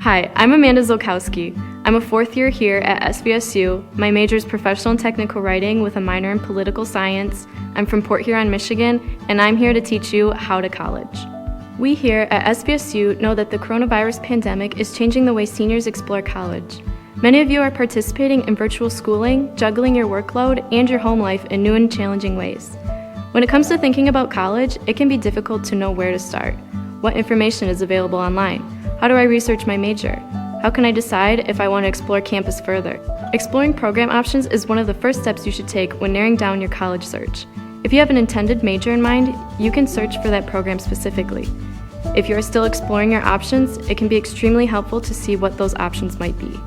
Hi, I'm Amanda Zolkowski. I'm a fourth year here at SVSU. My major is professional and technical writing with a minor in political science. I'm from Port Huron, Michigan, and I'm here to teach you how to college. We here at SVSU know that the coronavirus pandemic is changing the way seniors explore college. Many of you are participating in virtual schooling, juggling your workload and your home life in new and challenging ways. When it comes to thinking about college, it can be difficult to know where to start. What information is available online? How do I research my major? How can I decide if I want to explore campus further? Exploring program options is one of the first steps you should take when narrowing down your college search. If you have an intended major in mind, you can search for that program specifically. If you are still exploring your options, it can be extremely helpful to see what those options might be.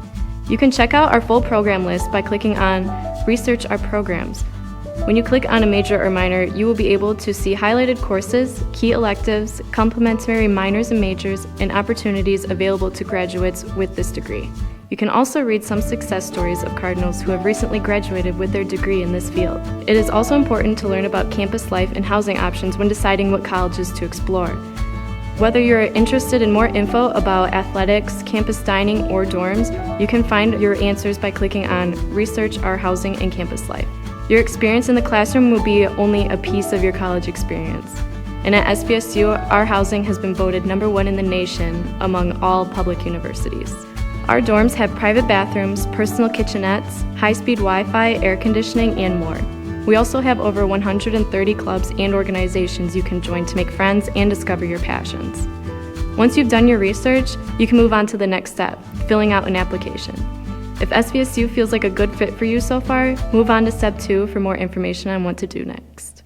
You can check out our full program list by clicking on Research Our Programs. When you click on a major or minor, you will be able to see highlighted courses, key electives, complementary minors and majors, and opportunities available to graduates with this degree. You can also read some success stories of Cardinals who have recently graduated with their degree in this field. It is also important to learn about campus life and housing options when deciding what colleges to explore. Whether you're interested in more info about athletics, campus dining, or dorms, you can find your answers by clicking on Research Our Housing and Campus Life. Your experience in the classroom will be only a piece of your college experience. And at SVSU, our housing has been voted #1 in the nation among all public universities. Our dorms have private bathrooms, personal kitchenettes, high-speed Wi-Fi, air conditioning, and more. We also have over 130 clubs and organizations you can join to make friends and discover your passions. Once you've done your research, you can move on to the next step, filling out an application. If SVSU feels like a good fit for you so far, move on to step 2 for more information on what to do next.